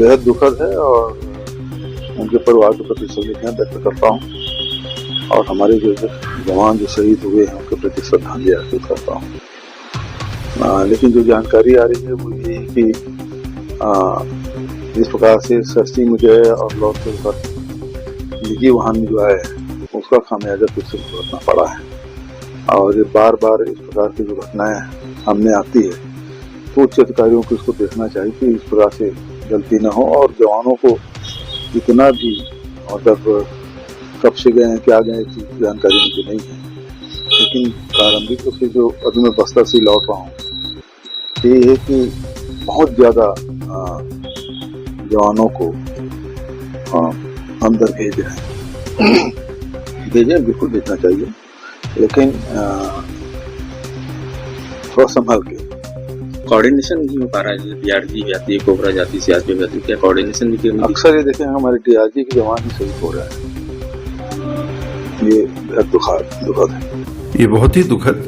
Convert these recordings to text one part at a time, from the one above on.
बेहद दुखद है और उनके परिवार के प्रति संवेदना व्यक्त करता हूँ और हमारे जो जवान जो शहीद हुए हैं उनके प्रति श्रद्धांजलि अर्पित करता हूँ। लेकिन जो जानकारी आ रही है वो ये है कि जिस प्रकार से सस्ती मुझे और लौट के ऊपर निजी वाहन में जो है उसका खामियाजा फिर से भुगतना पड़ा है और ये बार बार इस प्रकार की जो घटनाएं सामने आती है तो उच्च अधिकारियों को इसको देखना चाहिए कि इस प्रकार से गलती न हो और जवानों को इतना भी मतलब कब से गए हैं क्या गए इसकी जानकारी मुझे नहीं है, लेकिन प्रारंभिक रूप से जो अभी मैं बस्तर से लौट रहा हूँ ये है कि बहुत ज़्यादा जवानों को अंदर भेजे बिल्कुल भेजना चाहिए, लेकिन थोड़ा संभाल के। कोऑर्डिनेशन नहीं हो पा रहा है, डीआरजी जाती है, कोबरा जाती है, सीआरपीएफ जाती है, क्या कोऑर्डिनेशन भी क्यों? अक्सर ये देखें हमारे डीआरजी के जवान ही शहीद हो रहे हैं, ये बहुत दुखद है। ये बहुत ही दुखद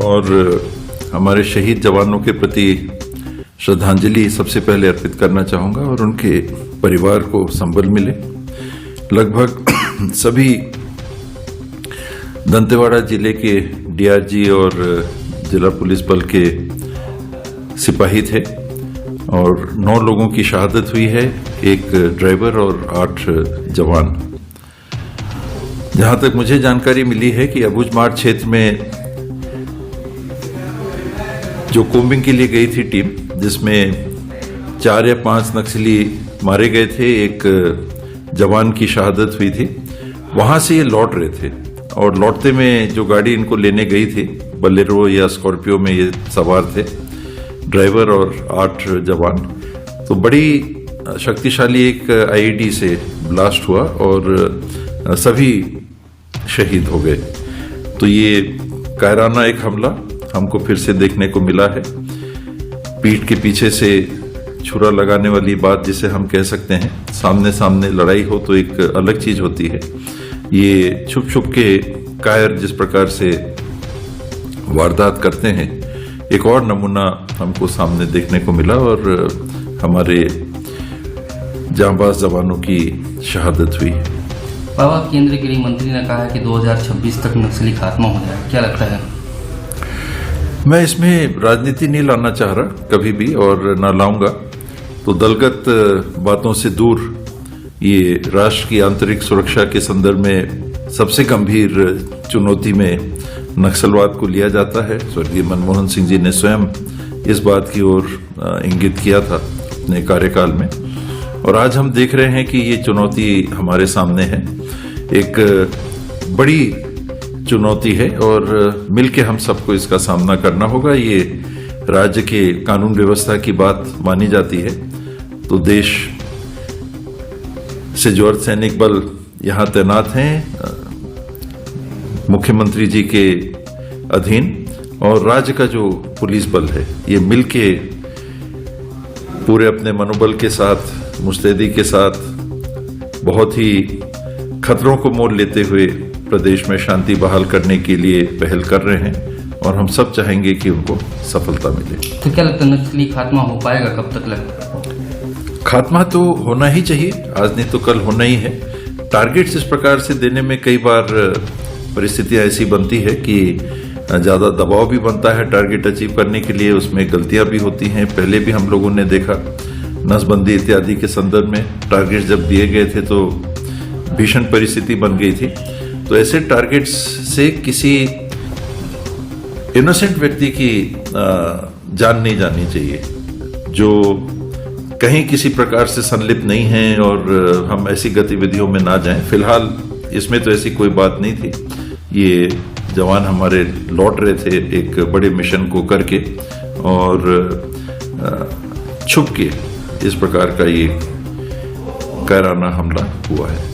और हमारे शहीद जवानों के प्रति श्रद्धांजलि सबसे पहले अर्पित करना चाहूँगा और उनके परिवार को संबल मिले। लगभग सभी दंतेवाड़ा जिले के डीआरजी और जिला पुलिस बल के सिपाही थे और 9 लोगों की शहादत हुई है, एक ड्राइवर और 8 जवान। जहां तक मुझे जानकारी मिली है कि अबुझमाड़ क्षेत्र में जो कोम्बिंग के लिए गई थी टीम, जिसमें 4 या 5 नक्सली मारे गए थे, एक जवान की शहादत हुई थी, वहां से ये लौट रहे थे और लौटते में जो गाड़ी इनको लेने गई थी बलेरो या स्कॉर्पियो में ये सवार थे, ड्राइवर और 8 जवान। तो बड़ी शक्तिशाली एक आईईडी से ब्लास्ट हुआ और सभी शहीद हो गए। तो ये कायराना एक हमला हमको फिर से देखने को मिला है। पीठ के पीछे से छुरा लगाने वाली बात जिसे हम कह सकते हैं, सामने सामने लड़ाई हो तो एक अलग चीज होती है। ये छुप छुप के कायर जिस प्रकार से वारदात करते हैं, एक और नमूना हमको सामने देखने को मिला और हमारे जांबाज जवानों की शहादत हुई। बाबा, केंद्रीय गृह मंत्री ने कहा है कि 2026 तक नक्सली खात्मा हो जाए, क्या लगता है? मैं इसमें राजनीति नहीं लाना चाह रहा कभी भी और ना लाऊंगा। तो दलगत बातों से दूर ये राष्ट्र की आंतरिक सुरक्षा के संदर्भ में सबसे गंभीर चुनौती में नक्सलवाद को लिया जाता है। स्वर्गीय मनमोहन सिंह जी ने स्वयं इस बात की ओर इंगित किया था अपने कार्यकाल में और आज हम देख रहे हैं कि ये चुनौती हमारे सामने है, एक बड़ी चुनौती है और मिलके हम सबको इसका सामना करना होगा। ये राज्य के कानून व्यवस्था की बात मानी जाती है तो देश से जो अर्धसैनिक बल यहाँ तैनात हैं मुख्यमंत्री जी के अधीन और राज्य का जो पुलिस बल है, ये मिलके पूरे अपने मनोबल के साथ, मुस्तैदी के साथ, बहुत ही खतरों को मोल लेते हुए प्रदेश में शांति बहाल करने के लिए पहल कर रहे हैं और हम सब चाहेंगे कि उनको सफलता मिले। तो क्या लगता है नक्सली खात्मा हो पाएगा, कब तक लगता है? खात्मा तो होना ही चाहिए, आज नहीं तो कल होना ही है। टारगेट्स इस प्रकार से देने में कई बार परिस्थितियां ऐसी बनती है कि ज्यादा दबाव भी बनता है टारगेट अचीव करने के लिए, उसमें गलतियां भी होती हैं। पहले भी हम लोगों ने देखा नसबंदी इत्यादि के संदर्भ में टारगेट्स जब दिए गए थे तो भीषण परिस्थिति बन गई थी। तो ऐसे टारगेट्स से किसी इनोसेंट व्यक्ति की जान नहीं जानी चाहिए, जो कहीं किसी प्रकार से संलिप्त नहीं है और हम ऐसी गतिविधियों में ना जाएं। फिलहाल इसमें तो ऐसी कोई बात नहीं थी। ये जवान हमारे लौट रहे थे एक बड़े मिशन को करके और छुप के इस प्रकार का ये कायराना हमला हुआ है।